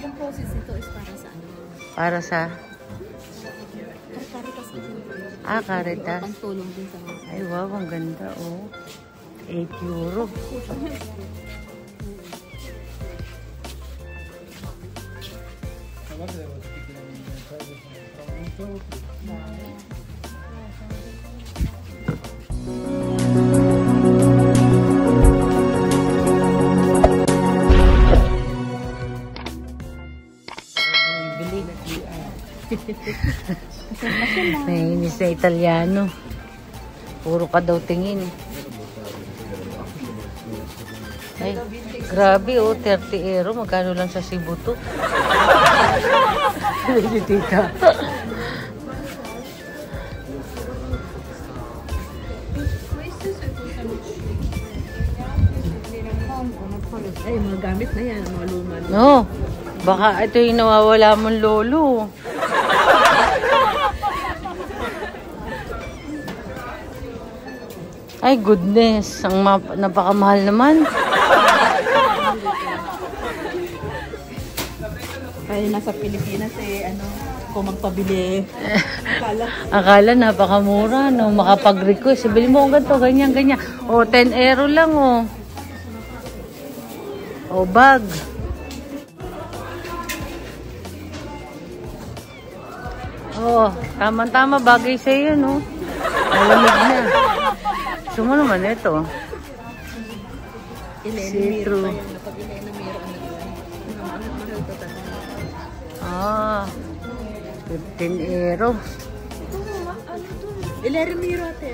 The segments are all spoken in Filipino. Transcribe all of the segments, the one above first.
Yung process nito is para sa ano? Para sa? Caritas ito. Caritas. Pantulong din sa mga. Ay, wow, ang ganda, oh. 8 euro. Nainis na Italiano. Puro ka daw tingin. Ay, grabe oh, 30 euro. Magkano lang sa Cebu to? Medyo tita. Ay, mga gamit na yan, mga luma. No, baka ito yung nawawala mong lolo. Ay, goodness. Ang napakamahal naman. Kaya nasa Pilipinas ano, kung magpabili. Akala napakamura, no? Makapag-request. Bili mo ang ganito, ganyan, ganyan. O, 10 euro lang, o. O, bag. O, tama-tama, bagay sa'yo, no? Malamig na. Gusto mo naman ito. See-through. 15 euro. Ilerimiro ate.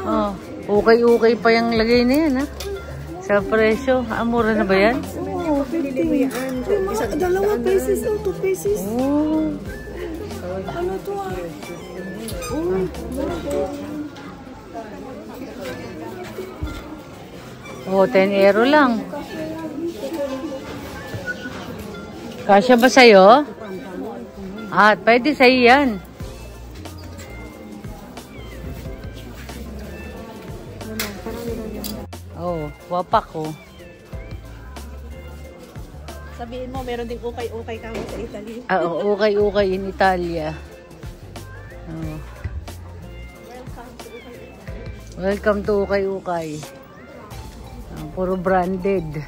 Oh, ukay-ukay pa yung lagay na yan, ha? Sa presyo. Mura na ba yan? Oo, 50. Dalawa pesos o 2 pesos. Oh. Ano to ah? Oh, 10 euro lang. Kasya ba sa'yo? Pwede sa'yo yan. Oh, wapak oh. Sabihin mo, meron ding ukay-ukay kamo sa Italy. Ukay-ukay in Italia. Oh. Welcome to ukay-ukay. Puro branded.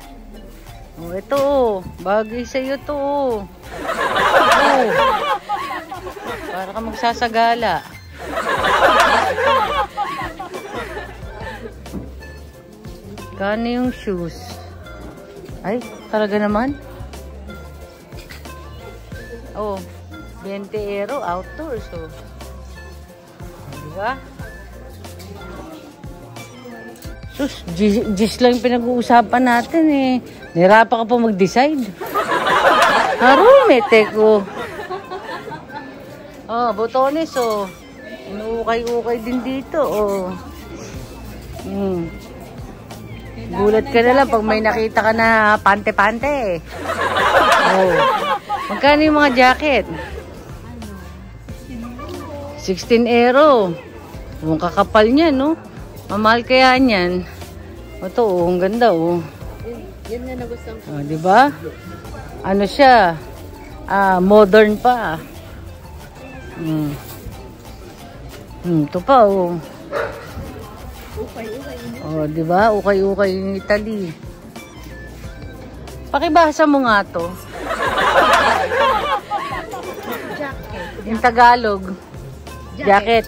Oh, ito oh. Bagay sa'yo to oh. Oh. Para ka magsasagala. Kano yung shoes? Ay, talaga naman? Oh, 20 euro outdoors oh. Diba? Sus, just lang pinag-uusapan natin eh. Nahirapan ka pa mag-decide. Harumete ko. Oh, botones oh. Inuukay-ukay din dito oh. Gulat ka na lang pag may nakita ka na pante-pante. Oh. Magkano yung mga jacket? 16 euro. Ang kakapal niya, no? Mamahal kaya niyan. Ito, oh, ang ganda, oh. Yan nga nagustuhan ko. Oh, di ba? Ano siya? Modern pa. Ito pa, oh. Ukay-ukay. Oh, di ba? Ukay-ukay yung Italy. Pakibasa mo nga to. Jacket. Yung Tagalog. Jacket.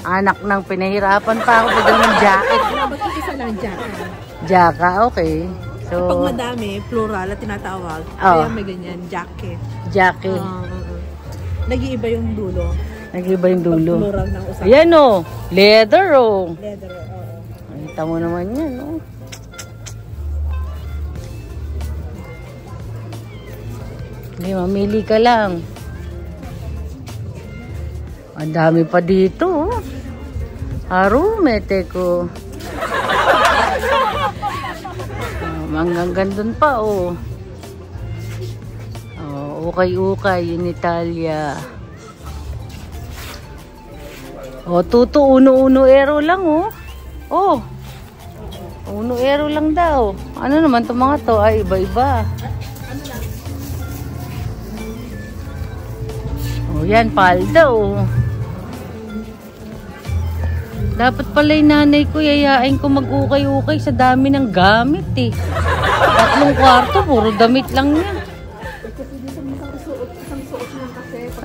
Anak ng pinahirapan pa ako pwede ng jacket. Mag-isa lang jacket. Jaka, okay. So, pag madami, plural at tinatawag, kaya may ganyan, jacket. Jacket. Nag-iiba yung dulo. Nag-iiba yung dulo. Pag plural ng usapan. Ayan o. Leather o. Leather, oo. Kita mo naman yan o. Hindi, mamili ka lang. Ang dami pa dito o. Harumete ko. Hanggang gandun pa o. Ukay-ukay in Italia. Tuto, 1 euro lang oh. 1 euro lang daw. Ano naman itong mga to? Ay, iba-iba. O yan, palda o. Dapat pala yung nanay ko, yayain ko mag-ukay-ukay sa dami ng gamit eh. 3 kwarto, puro damit lang yan.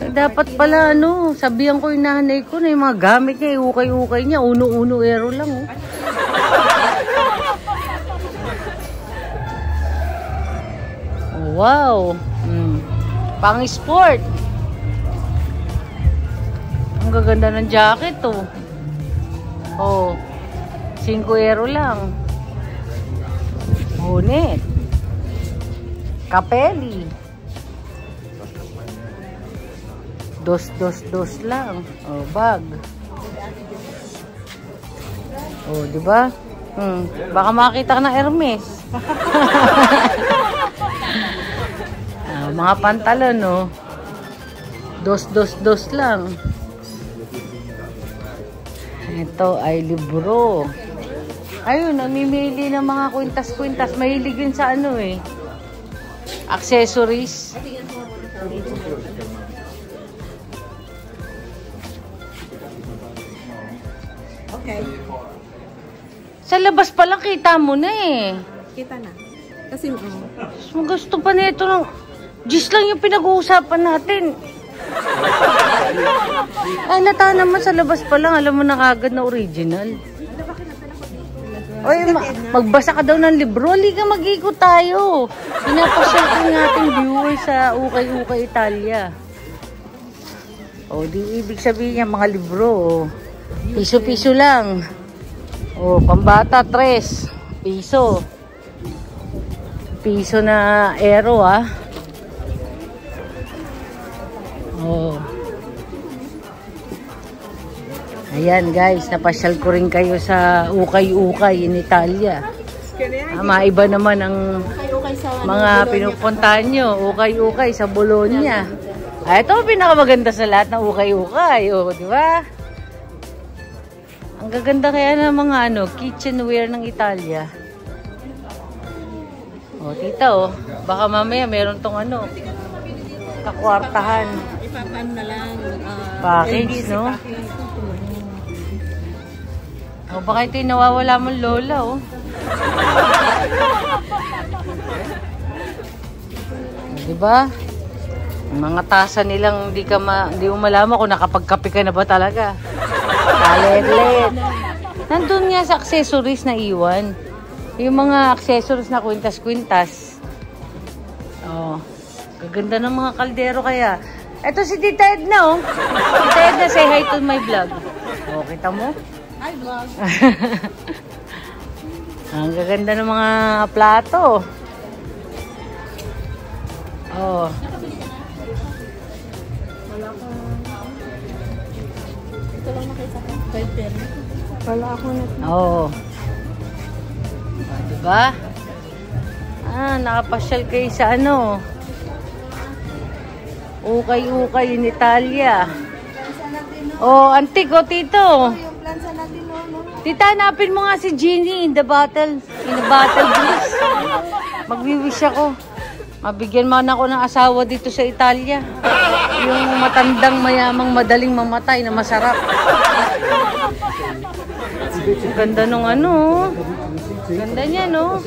Ay, dapat pala ano, sabihan ko yung nanay ko na yung mga gamit niya, ukay-ukay niya, uno-uno ero lang oh. Oh wow. Pang sport. Ang gaganda ng jacket oh. Oh, 5 euro lang. Bonnet. Capelli. 2 lang. Oh, bag. Oh, di ba? Baka makita ka ng Hermes. Mga pantalon, oh. 2 lang. Ito ay libro. Ayun, namimili ng mga kwintas-kwintas. Mahilig yun sa ano eh. Accessories. Okay. Sa labas pa lang kita mo na eh. Kita na. Kasi gusto pa nito ng Diyos lang yung pinag-uusapan natin. Ay, nata naman sa labas pa lang. Alam mo na kagad na original. Oy, magbasa ka daw ng libro. Halika, mag-ikot tayo. Pinapasyal ko ng ating viewers sa Ukay-Ukay Italia. O, di ibig sabihin niya mga libro. Piso-piso lang. O, pambata 3 piso. Piso na ero ah. Oh. Ayan guys, napasyal ko rin kayo sa Ukay-Ukay in Italia. Maiba naman ang mga pinupuntahan nyo. Ukay-Ukay sa Bologna. Ito ang pinakamaganda sa lahat ng Ukay-Ukay. O, di ba? Ang gaganda kaya ng mga kitchenware ng Italia. O, tita o. Baka mamaya meron tong kakwartahan. Ipapan na lang. Package, no? O, baka ito yung nawawala mong lola, oh. Diba? Mga tasa nilang di mo malaman kung nakapagkape ka na ba talaga. Kalet-let. Nandun nga sa accessories na iwan. Yung mga accessories na kwintas-kwintas. Oh. Gaganda ng mga kaldero kaya. Eto si Tita Edna, oh. Tita Edna, say hi to my vlog. Oh, kita mo? Hi, vlog. Ang gaganda ng mga plato. Oh. Wala ko. Ito lang nakita ko. Wala ako na. Oo. Diba? Nakapasyal kayo sa Ukay-Ukay in Italia. Oh, antik oh, tito. Tita, hanapin mo nga si Jeannie in the battle. In the battle, please. Magwi-wish ako. Mabigyan mo na ako ng asawa dito sa Italia. Yung matandang mayamang madaling mamatay na masarap. Ganda nung Ganda niya, no?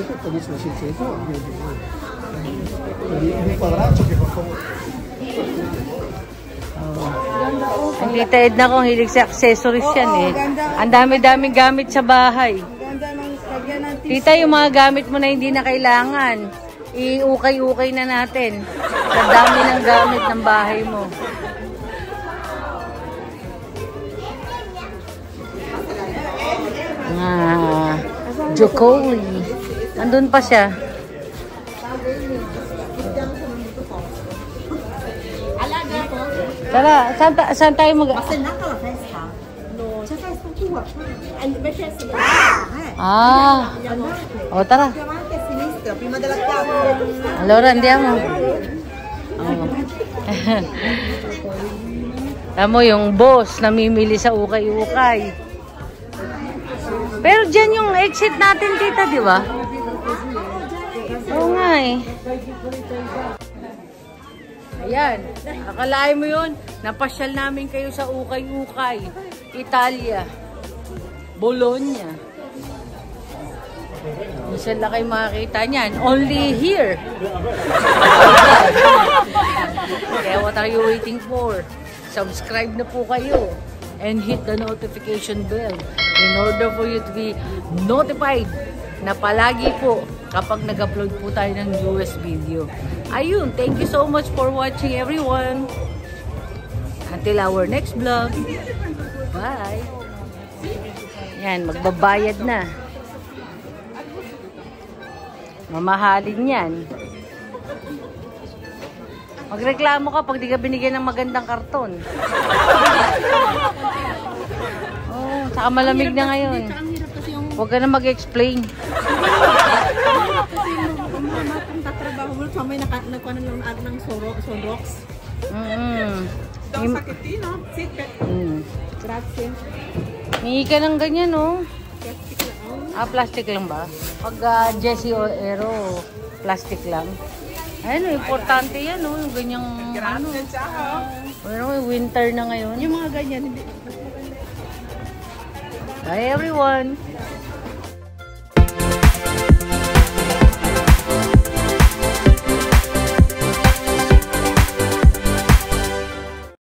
Ang Tita Edna kong hilig sa accessories yan eh. Ang dami-daming gamit sa bahay. Tita, yung mga gamit mo na hindi na kailangan, i-ukay-ukay na natin. Sa dami ng gamit ng bahay mo. Jokoli. Nandun pa siya. Tara, saan tayo mag... O tara. Allora andiamo. Tamo yung boss namimili sa ukay-ukay. Pero dyan yung exit natin, tita, di ba? Oo nga eh. Yan. Akalain mo yun, napasyal namin kayo sa Ukay-Ukay, Italia, Bologna. Minsan lang kayo makakita niyan. Only here. Kaya what are you waiting for? Subscribe na po kayo and hit the notification bell in order for you to be notified na palagi po kapag nag-upload po tayo ng newest video. Ayun, thank you so much for watching everyone. Until our next vlog. Bye! Yan, magbabayad na. Mamahalin yan. Magreklamo ka pag di ka binigyan ng magandang karton. Oh, saka malamig na ngayon. Huwag ka na mag-explain. Kasi yung tatrabaho mo, sa may nagkuha na lang ng Sonrox. Daw sakit din, no? Sikit. Grazie. Hingi ka ng ganyan, no? Plastic lang. Ah, plastic lang ba? Pag Jessie Aero, plastic lang. Ayun, importante yan, no? Yung ganyang, ano. Ano, winter na ngayon. Yung mga ganyan, hindi. Bye, everyone.